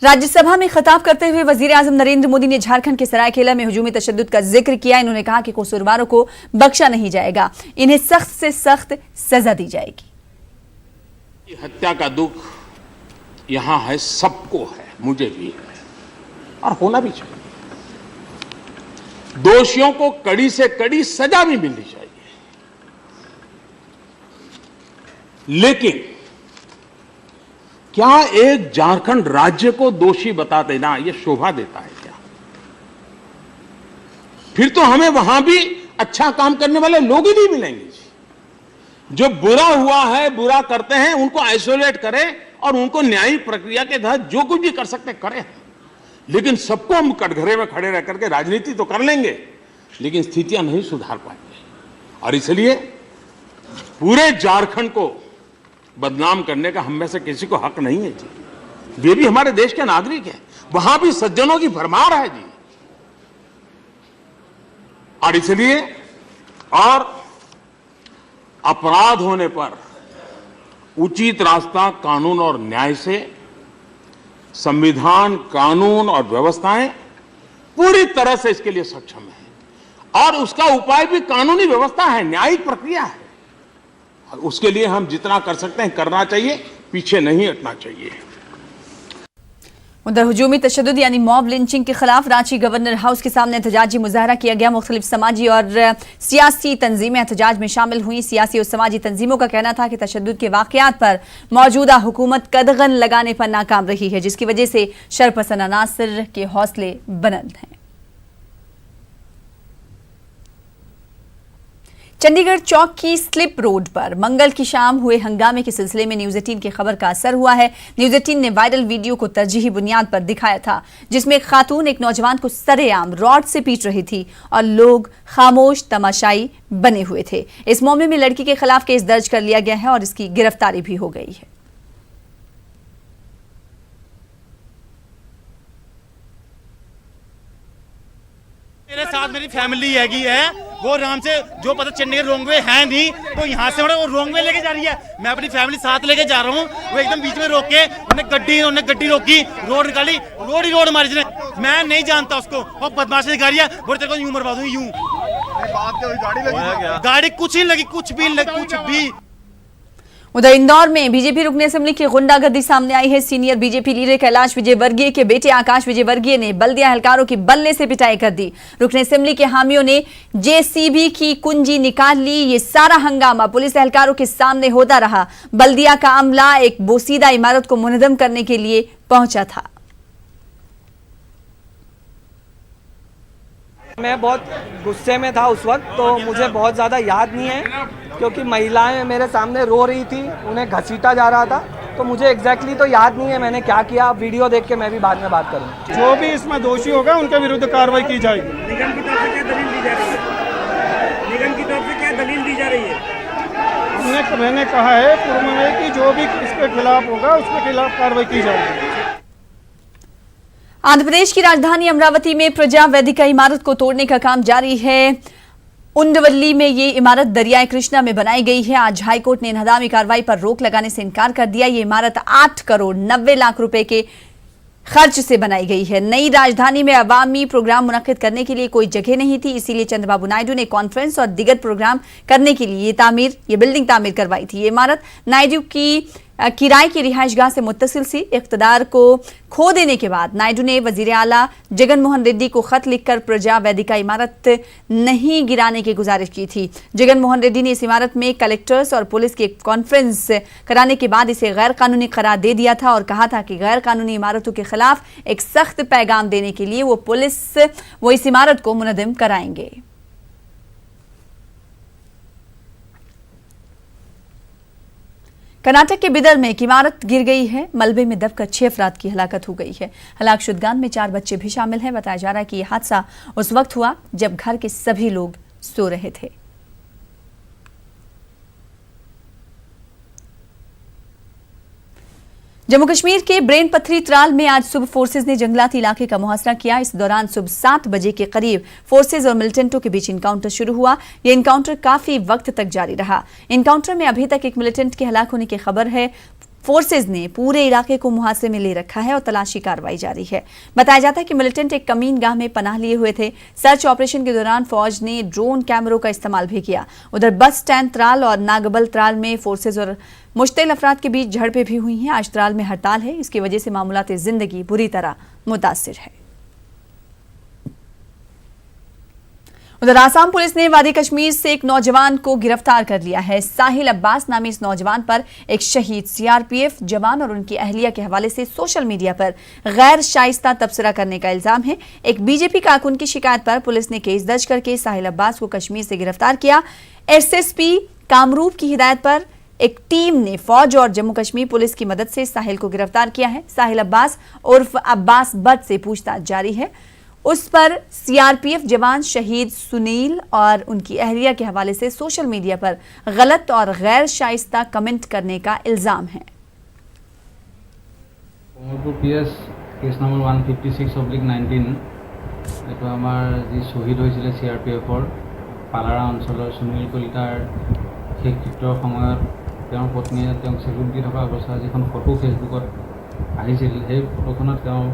राज्यसभा में खिताब करते हुए वजीर आजम नरेंद्र मोदी ने झारखंड के सरायकेला में हुजूमी तशद्दुद का जिक्र किया। इन्होंने कहा कि कसूरवारों को बख्शा नहीं जाएगा, इन्हें सख्त से सख्त सजा दी जाएगी। हत्या का दुख यहां है, सबको है, मुझे भी है और होना भी चाहिए। दोषियों को कड़ी से कड़ी सजा भी मिलनी चाहिए, लेकिन क्या एक झारखंड राज्य को दोषी बता देना यह शोभा देता है क्या? फिर तो हमें वहां भी अच्छा काम करने वाले लोग ही नहीं मिलेंगे। जो बुरा हुआ है, बुरा करते हैं, उनको आइसोलेट करें और उनको न्यायिक प्रक्रिया के तहत जो कुछ भी कर सकते करें। लेकिन सबको हम कटघरे में खड़े रह करके राजनीति तो कर लेंगे, लेकिन स्थितियां नहीं सुधार पाएंगे। और इसलिए पूरे झारखंड को बदनाम करने का हम में से किसी को हक नहीं है जी। वे भी हमारे देश के नागरिक हैं, वहां भी सज्जनों की भरमार है जी। और इसलिए और अपराध होने पर उचित रास्ता कानून और न्याय से, संविधान, कानून और व्यवस्थाएं पूरी तरह से इसके लिए सक्षम है और उसका उपाय भी कानूनी व्यवस्था है, न्यायिक प्रक्रिया है। और उसके लिए हम जितना कर सकते हैं करना चाहिए, पीछे नहीं हटना चाहिए। उधर हुजूमी तशद्दुद यानी मॉब लिंचिंग के खिलाफ रांची गवर्नर हाउस के सामने एहतजाजी मुजाहरा किया गया। मुख्तलिफ समाजी और सियासी तंजीमें एहतजाज में शामिल हुई। सियासी और समाजी तंजीमों का कहना था कि तशद्दुद के वाकयात पर मौजूदा हुकूमत कदगन लगाने पर नाकाम रही है, जिसकी वजह से शरपसंद अनासर के हौसले बुलंद हैं। चंडीगढ़ चौक की स्लिप रोड पर मंगल की शाम हुए हंगामे के सिलसिले में न्यूज 18 की खबर का असर हुआ है। न्यूज 18 ने वायरल वीडियो को तरजीही बुनियाद पर दिखाया था, जिसमें एक खातून एक नौजवान को सरेआम रॉड से पीट रही थी और लोग खामोश तमाशाई बने हुए थे। इस मामले में लड़की के खिलाफ केस दर्ज कर लिया गया है और इसकी गिरफ्तारी भी हो गई है। मेरे साथ मेरी फैमिली हैगी है, वो आराम से जो पता चंडीगढ़ रोंगवे है नहीं, तो यहाँ से वो रोंगवे लेके जा रही है। मैं अपनी फैमिली साथ लेके जा रहा हूँ। वो एकदम बीच में रोक के उन्होंने गड्डी रोकी, रोड निकाली, रोड मारी जिसने। मैं नहीं जानता उसको, और बदमाशी दिखा रही है, बोले तेरे को यूं मरवा दूं यूं। गाड़ी कुछ ही लगी, कुछ भी। उधर इंदौर में बीजेपी रुकन असेंबली की गुंडागर्दी सामने आई है। Senior BJP leader Kailash Vijayvargiya के बेटे आकाश विजयवर्गीय ने बल्दिया एहलकारों की बल्ले से पिटाई कर दी। रुकन असेंबली के हामियों ने जेसीबी की कुंजी निकाल ली। ये सारा हंगामा पुलिस एहलकारों के सामने होता रहा। बल्दिया का अमला एक बोसीदा इमारत को मुनहदम करने के लिए पहुंचा था। मैं बहुत गुस्से में था उस वक्त, तो मुझे बहुत ज़्यादा याद नहीं है, क्योंकि महिलाएं मेरे सामने रो रही थी, उन्हें घसीटा जा रहा था, तो मुझे एग्जैक्टली तो याद नहीं है मैंने क्या किया। वीडियो देख के मैं भी बाद में बात करूँ। जो भी इसमें दोषी होगा उनके विरुद्ध कार्रवाई की जाएगी। निगम की तरफ से क्या दलील दी जा रही है? निगम की तरफ से क्या दलील दी जा रही है? मैंने कहा है पूर्व में कि जो भी इसके खिलाफ होगा उसके खिलाफ कार्रवाई की जाएगी। आंध्र प्रदेश की राजधानी अमरावती में प्रजा वेदिका इमारत को तोड़ने का काम जारी है। उंडवल्ली में ये इमारत दरियाए कृष्णा में बनाई गई है। आज हाईकोर्ट ने इनहदामी कार्रवाई पर रोक लगाने से इनकार कर दिया। ये इमारत 8 करोड़ 90 लाख रुपए के खर्च से बनाई गई है। नई राजधानी में अवामी प्रोग्राम मुनक्किद करने के लिए कोई जगह नहीं थी, इसीलिए चंद्रबाबू नायडू ने कॉन्फ्रेंस और दिगर प्रोग्राम करने के लिए ये बिल्डिंग तामीर करवाई थी। ये इमारत नायडू की किराए की रिहायशगाह से मुत्तसिल सी। इख्तिदार को खो देने के बाद नायडू ने वजीर आला जगन मोहन रेड्डी को खत लिखकर प्रजा वेदिका इमारत नहीं गिराने की गुजारिश की थी। जगन मोहन रेड्डी ने इस इमारत में कलेक्टर्स और पुलिस की एक कॉन्फ्रेंस कराने के बाद इसे गैर कानूनी करार दे दिया था और कहा था कि गैर कानूनी इमारतों के खिलाफ एक सख्त पैगाम देने के लिए वो इस इमारत को मुनहदम कराएंगे। कर्नाटक के बिदर में एक इमारत गिर गई है। मलबे में दबकर 6 अफराद की हलाकत हो गई है। हलाकशुदगान में 4 बच्चे भी शामिल हैं। बताया जा रहा है कि यह हादसा उस वक्त हुआ जब घर के सभी लोग सो रहे थे। जम्मू कश्मीर के ब्रेन पत्थरी त्राल में आज सुबह फोर्सेज ने जंगलाती इलाके का मुहासरा किया। इस दौरान सुबह 7 बजे के करीब फोर्सेज और मिलिटेंटों के बीच इनकाउंटर शुरू हुआ। यह इनकाउंटर काफी वक्त तक जारी रहा। इनकाउंटर में अभी तक एक मिलिटेंट के हलाक होने की खबर है। फोर्सेज ने पूरे इलाके को मुहासे में ले रखा है और तलाशी कार्रवाई जारी है। बताया जाता है कि मिलिटेंट एक कमीन गाह में पनाह लिए हुए थे। सर्च ऑपरेशन के दौरान फौज ने ड्रोन कैमरों का इस्तेमाल भी किया। उधर बस स्टैंड त्राल और नागबल त्राल में फोर्सेज और मुश्तिल अफराद के बीच झड़पें भी हुई हैं। आज त्राल में हड़ताल है, इसकी वजह से मामूलात जिंदगी बुरी तरह मुतासिर है। उधर आसाम पुलिस ने वादी कश्मीर से एक नौजवान को गिरफ्तार कर लिया है। साहिल अब्बास नामी इस नौजवान पर एक शहीद सीआरपीएफ जवान और उनकी अहलिया के हवाले से सोशल मीडिया पर गैर शाइस्ता तबसरा करने का इल्जाम है। एक बीजेपी कारकुन की शिकायत पर पुलिस ने केस दर्ज करके साहिल अब्बास को कश्मीर से गिरफ्तार किया। एसएसपी कामरूप की हिदायत पर एक टीम ने फौज और जम्मू कश्मीर पुलिस की मदद से साहिल को गिरफ्तार किया है। साहिल अब्बास उर्फ अब्बास बट से पूछताछ जारी है। उस पर सीआरपीएफ जवान शहीद सुनील और उनकी अहलिया के हवाले से सोशल मीडिया पर गलत और गैर शाइस्ता कमेंट करने का इल्जाम है। कमलपुर PS केस नम्बर 156/19 এইটো আমাৰ যি শ্বহীদ হৈছিলে CRPFৰ পালাৰা অঞ্চলৰ সুনীল কলিতাৰ শেষকৃত্যৰ সময়ত তেওঁৰ পত্নীয়ে তেওঁক চেলুট দি থকা অৱস্থাত যিখন ফটো ফেচবুকত আহিছিল, সেই ফটোখনত তেওঁ